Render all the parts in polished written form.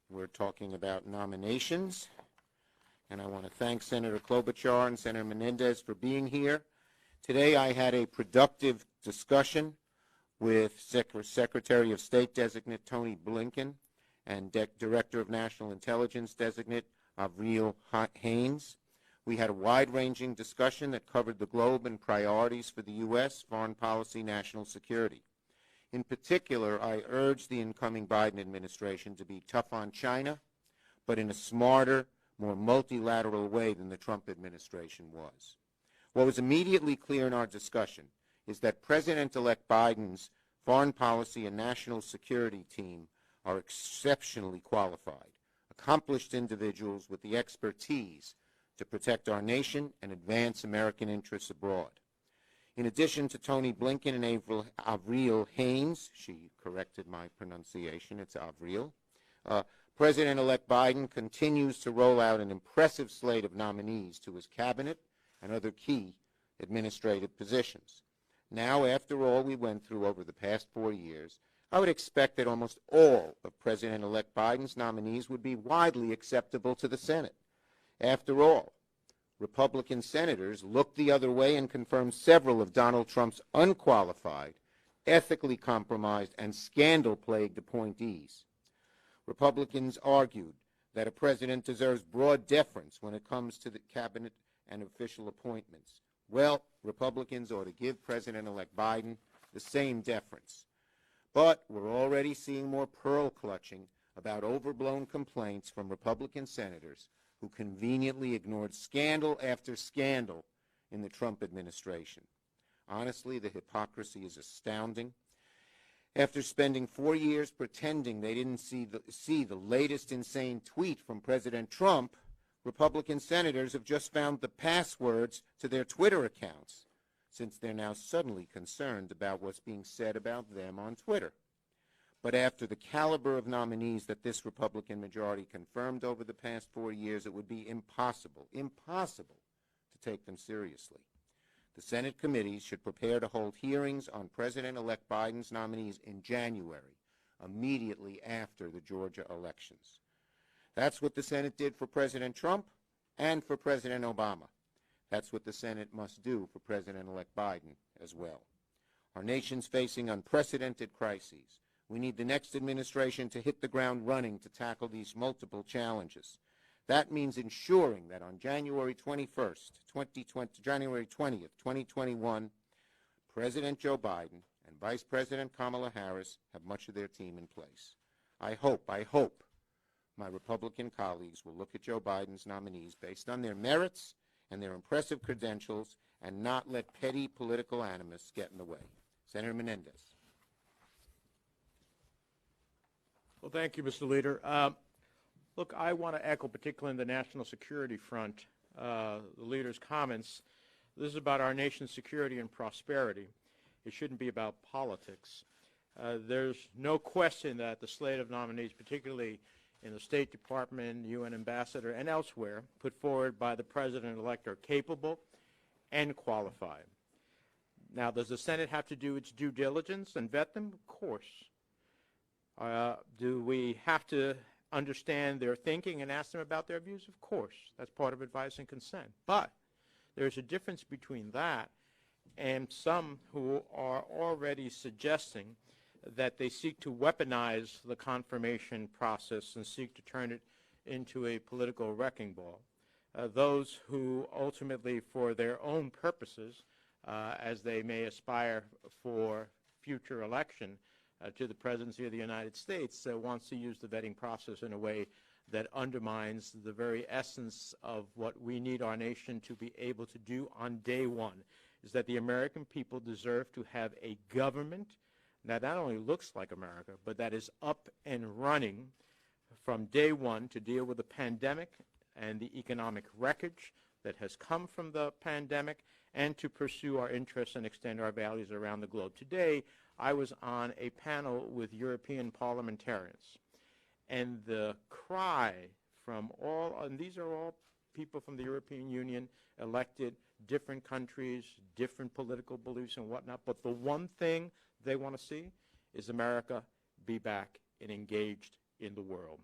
We're talking about nominations, and I want to thank Senator Klobuchar and Senator Menendez for being here. Today I had a productive discussion with Secretary of State Designate Tony Blinken and Director of National Intelligence Designate Avril Haines. We had a wide-ranging discussion that covered the globe and priorities for the U.S., foreign policy, national security. In particular, I urged the incoming Biden administration to be tough on China, but in a smarter, more multilateral way than the Trump administration was. What was immediately clear in our discussion is that President-elect Biden's foreign policy and national security team are exceptionally qualified, accomplished individuals with the expertise to protect our nation and advance American interests abroad. In addition to Tony Blinken and Avril Haines, she corrected my pronunciation, it's Avril, President-elect Biden continues to roll out an impressive slate of nominees to his cabinet and other key administrative positions. Now, after all we went through over the past 4 years, I would expect that almost all of President-elect Biden's nominees would be widely acceptable to the Senate. After all, Republican senators looked the other way and confirmed several of Donald Trump's unqualified, ethically compromised, and scandal-plagued appointees. Republicans argued that a president deserves broad deference when it comes to the cabinet and official appointments. Well, Republicans ought to give President-elect Biden the same deference. But we're already seeing more pearl-clutching about overblown complaints from Republican senators who conveniently ignored scandal after scandal in the Trump administration. Honestly, the hypocrisy is astounding. After spending 4 years pretending they didn't see the latest insane tweet from President Trump, Republican senators have just found the passwords to their Twitter accounts, since they're now suddenly concerned about what's being said about them on Twitter. But after the caliber of nominees that this Republican majority confirmed over the past 4 years, it would be impossible to take them seriously. The Senate committees should prepare to hold hearings on President-elect Biden's nominees in January, immediately after the Georgia elections. That's what the Senate did for President Trump and for President Obama. That's what the Senate must do for President-elect Biden as well. Our nation's facing unprecedented crises. We need the next administration to hit the ground running to tackle these multiple challenges. That means ensuring that on January 20th, 2021, President Joe Biden and Vice President Kamala Harris have much of their team in place. I hope my Republican colleagues will look at Joe Biden's nominees based on their merits and their impressive credentials and not let petty political animus get in the way. Senator Menendez. Well, thank you, Mr. Leader. Look, I want to echo, particularly in the national security front, the Leader's comments. This is about our nation's security and prosperity. It shouldn't be about politics. There's no question that the slate of nominees, particularly in the State Department, UN ambassador, and elsewhere, put forward by the President-elect are capable and qualified. Now, does the Senate have to do its due diligence and vet them? Of course. Do we have to understand their thinking and ask them about their views? Of course. That's part of advice and consent. But there's a difference between that and some who are already suggesting that they seek to weaponize the confirmation process and seek to turn it into a political wrecking ball. Those who ultimately, for their own purposes, as they may aspire for future election to the presidency of the United States, wants to use the vetting process in a way that undermines the very essence of what we need our nation to be able to do on day one, is that the American people deserve to have a government that not only looks like America, but that is up and running from day one to deal with the pandemic and the economic wreckage that has come from the pandemic, and to pursue our interests and extend our values around the globe. Today, I was on a panel with European parliamentarians, and the cry from all, and these are all people from the European Union, elected, different countries, different political beliefs and whatnot, but the one thing they want to see is America be back and engaged in the world.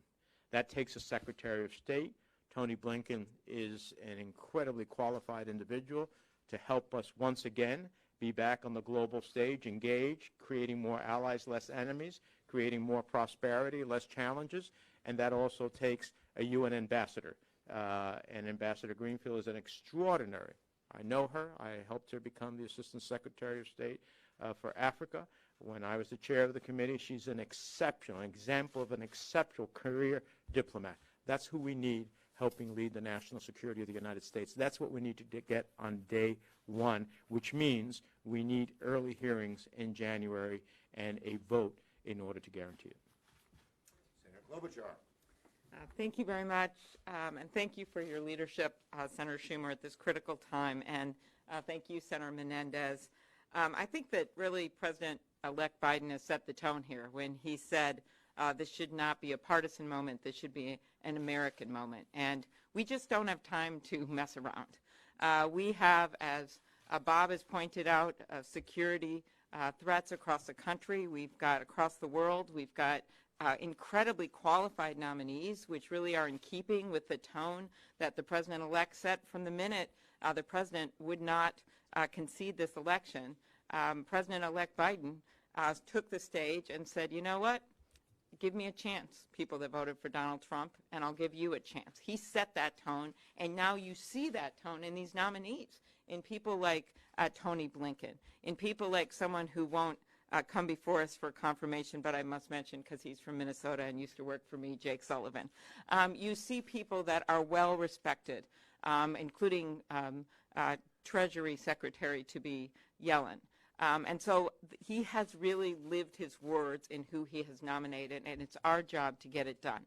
That takes a Secretary of State. Tony Blinken is an incredibly qualified individual to help us once again be back on the global stage, engaged, creating more allies, less enemies, creating more prosperity, less challenges, and that also takes a UN ambassador. And Ambassador Greenfield is an extraordinary. I know her. I helped her become the Assistant Secretary of State for Africa. When I was the chair of the committee, she's an exceptional example of an exceptional career diplomat. That's who we need helping lead the national security of the United States. That's what we need to get on day one, which means we need early hearings in January and a vote in order to guarantee it. Senator Klobuchar. Thank you very much, and thank you for your leadership, Senator Schumer, at this critical time, and thank you, Senator Menendez. I think that really President-elect Biden has set the tone here when he said this should not be a partisan moment, this should be an American moment, and we just don't have time to mess around. We have, as Bob has pointed out, security threats across the country, we've got across the world, we've got incredibly qualified nominees, which really are in keeping with the tone that the President-elect set from the minute the President would not concede this election. President-elect Biden took the stage and said, you know what, give me a chance, people that voted for Donald Trump, and I'll give you a chance. He set that tone, and now you see that tone in these nominees, in people like Tony Blinken, in people like someone who won't come before us for confirmation, but I must mention, because he's from Minnesota and used to work for me, Jake Sullivan. You see people that are well respected, including Treasury Secretary to be Yellen. And so he has really lived his words in who he has nominated, and it's our job to get it done.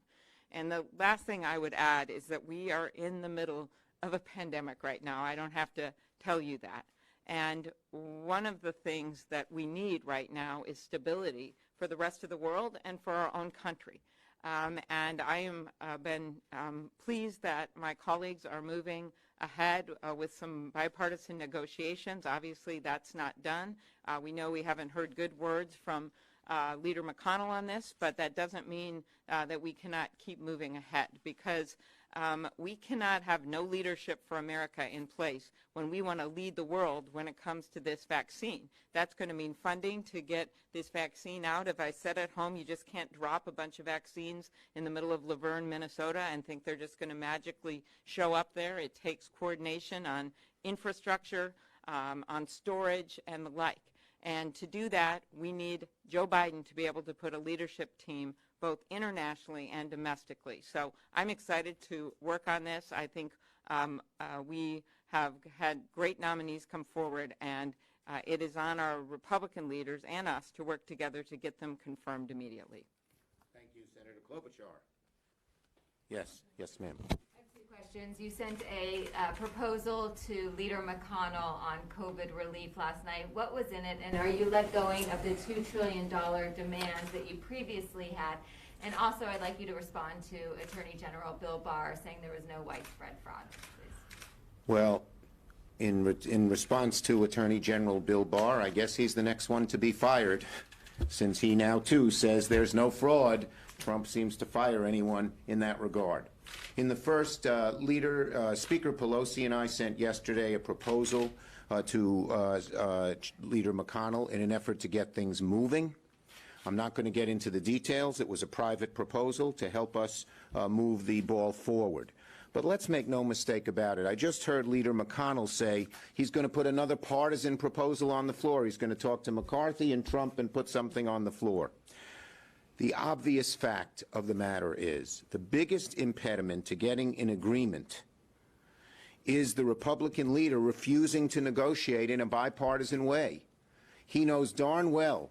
And the last thing I would add is that we are in the middle of a pandemic right now. I don't have to tell you that. And one of the things that we need right now is stability for the rest of the world and for our own country. And I am been pleased that my colleagues are moving ahead with some bipartisan negotiations. Obviously, that's not done. We know we haven't heard good words from Leader McConnell on this, but that doesn't mean that we cannot keep moving ahead, because we cannot have no leadership for America in place when we want to lead the world when it comes to this vaccine. That's going to mean funding to get this vaccine out. If I said at home, you just can't drop a bunch of vaccines in the middle of Laverne, Minnesota, and think they're just going to magically show up there. It takes coordination on infrastructure, on storage, and the like. And to do that, we need Joe Biden to be able to put a leadership team both internationally and domestically. So I'm excited to work on this. I think we have had great nominees come forward, and it is on our Republican leaders and us to work together to get them confirmed immediately. Thank you, Senator Klobuchar. Yes, yes, ma'am. Questions. You sent a proposal to Leader McConnell on COVID relief last night. What was in it, and are you let going of the $2 trillion demands that you previously had? And also, I'd like you to respond to Attorney General Bill Barr saying there was no widespread fraud, please. Well, in response to Attorney General Bill Barr, I guess he's the next one to be fired, since he now, too, says there's no fraud. Trump seems to fire anyone in that regard. In the first, Speaker Pelosi and I sent yesterday a proposal to Leader McConnell in an effort to get things moving. I'm not going to get into the details. It was a private proposal to help us move the ball forward. But let's make no mistake about it. I just heard Leader McConnell say he's going to put another partisan proposal on the floor. He's going to talk to McCarthy and Trump and put something on the floor. The obvious fact of the matter is the biggest impediment to getting an agreement is the Republican leader refusing to negotiate in a bipartisan way. He knows darn well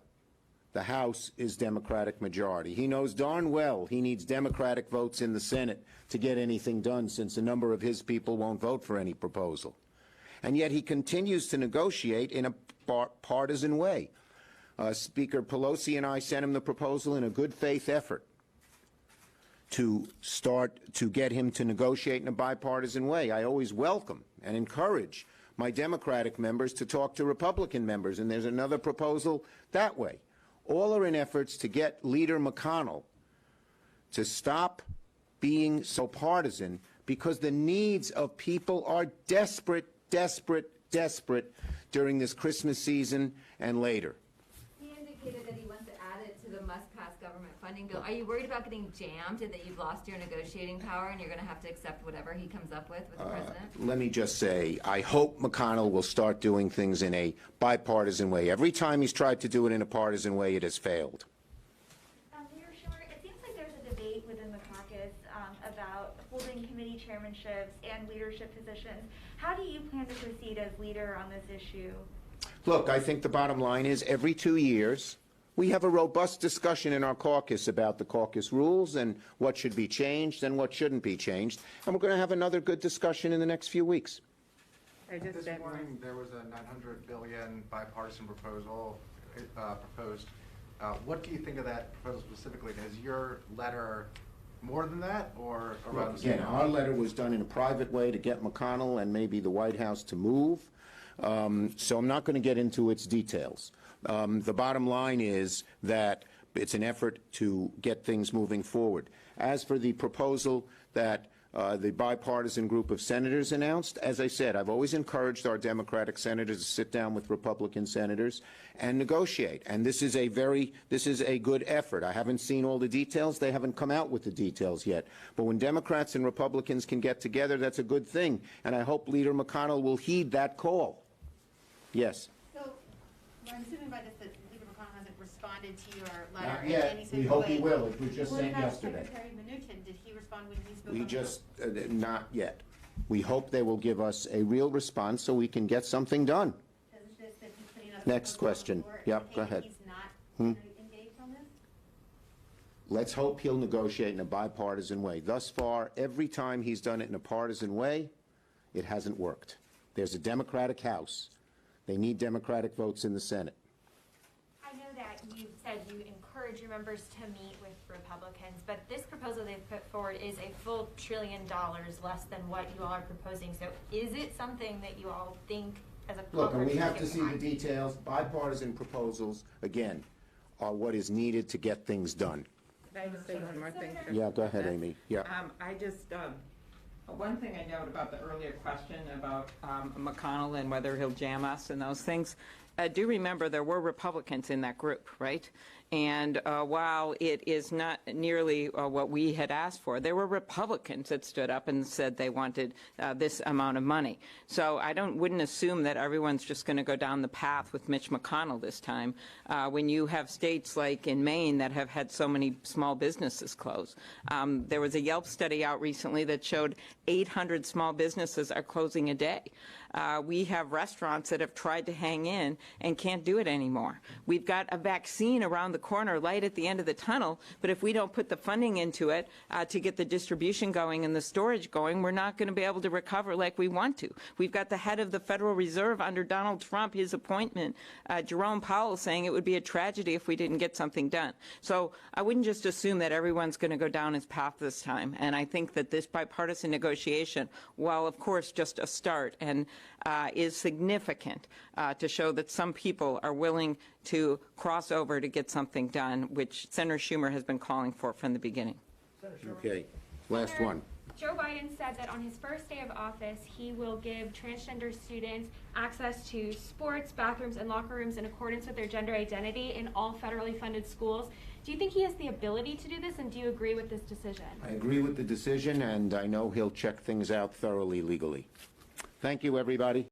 the House is Democratic majority. He knows darn well he needs Democratic votes in the Senate to get anything done, since a number of his people won't vote for any proposal. And yet he continues to negotiate in a partisan way. Speaker Pelosi and I sent him the proposal in a good faith effort to start to get him to negotiate in a bipartisan way. I always welcome and encourage my Democratic members to talk to Republican members, and there's another proposal that way. All are in efforts to get Leader McConnell to stop being so partisan because the needs of people are desperate, desperate, desperate during this Christmas season and later. He indicated that he wants to add it to the must-pass government funding bill. Are you worried about getting jammed and that you've lost your negotiating power and you're going to have to accept whatever he comes up with the president? Let me just say, I hope McConnell will start doing things in a bipartisan way. Every time he's tried to do it in a partisan way, it has failed. Leader Schumer, it seems like there's a debate within the caucus about holding committee chairmanships and leadership positions. How do you plan to proceed as leader on this issue? Look, I think the bottom line is every 2 years, we have a robust discussion in our caucus about the caucus rules and what should be changed and what shouldn't be changed. And we're going to have another good discussion in the next few weeks. This morning, there was a $900 billion bipartisan proposal proposed. What do you think of that proposal specifically? Is your letter more than that, or around the same? Again, our letter was done in a private way to get McConnell and maybe the White House to move. So I'm not going to get into its details. The bottom line is that it's an effort to get things moving forward. As for the proposal that the bipartisan group of senators announced, as I said, I've always encouraged our Democratic senators to sit down with Republican senators and negotiate. And this is a good effort. I haven't seen all the details. They haven't come out with the details yet. But when Democrats and Republicans can get together, that's a good thing. And I hope Leader McConnell will heed that call. Yes. So, I'm assuming by this that Leader McConnell hasn't responded to your letter Not in yet. any sort We of hope way. he will. It was just What sent about yesterday. Secretary Mnuchin? Did he respond when he spoke? We on the just, not yet. We hope they will give us a real response so we can get something done. Does this that he's putting up Next a proposal question. on the floor Yep, indicate go ahead. He's not engaged on this? Let's hope he'll negotiate in a bipartisan way. Thus far, every time he's done it in a partisan way, it hasn't worked. There's a Democratic House. They need Democratic votes in the Senate. I know that you said you encourage your members to meet with Republicans, but this proposal they've put forward is a full $1 trillion less than what you all are proposing. So is it something that you all think as a Look, and we conference have you to can see the find? details. Bipartisan proposals, again, are what is needed to get things done. Can I just say one more thing? Yeah, go ahead, Amy. Yeah. One thing I note about the earlier question about McConnell and whether he'll jam us and those things, do remember there were Republicans in that group, right? And while it is not nearly what we had asked for, there were Republicans that stood up and said they wanted this amount of money. So I wouldn't assume that everyone's just going to go down the path with Mitch McConnell this time when you have states like in Maine that have had so many small businesses close. There was a Yelp study out recently that showed 800 small businesses are closing a day. We have restaurants that have tried to hang in and can't do it anymore. We've got a vaccine around the corner, light at the end of the tunnel, but if we don't put the funding into it to get the distribution going and the storage going, we're not going to be able to recover like we want to. We've got the head of the Federal Reserve under Donald Trump, his appointment, Jerome Powell, saying it would be a tragedy if we didn't get something done. So I wouldn't just assume that everyone's going to go down his path this time. And I think that this bipartisan negotiation, while of course just a start and is significant to show that some people are willing to cross over to get something done, which Senator Schumer has been calling for from the beginning. Okay. Last one. Joe Biden said that on his first day of office, he will give transgender students access to sports, bathrooms, and locker rooms in accordance with their gender identity in all federally funded schools. Do you think he has the ability to do this, and do you agree with this decision? I agree with the decision, and I know he'll check things out thoroughly legally. Thank you, everybody.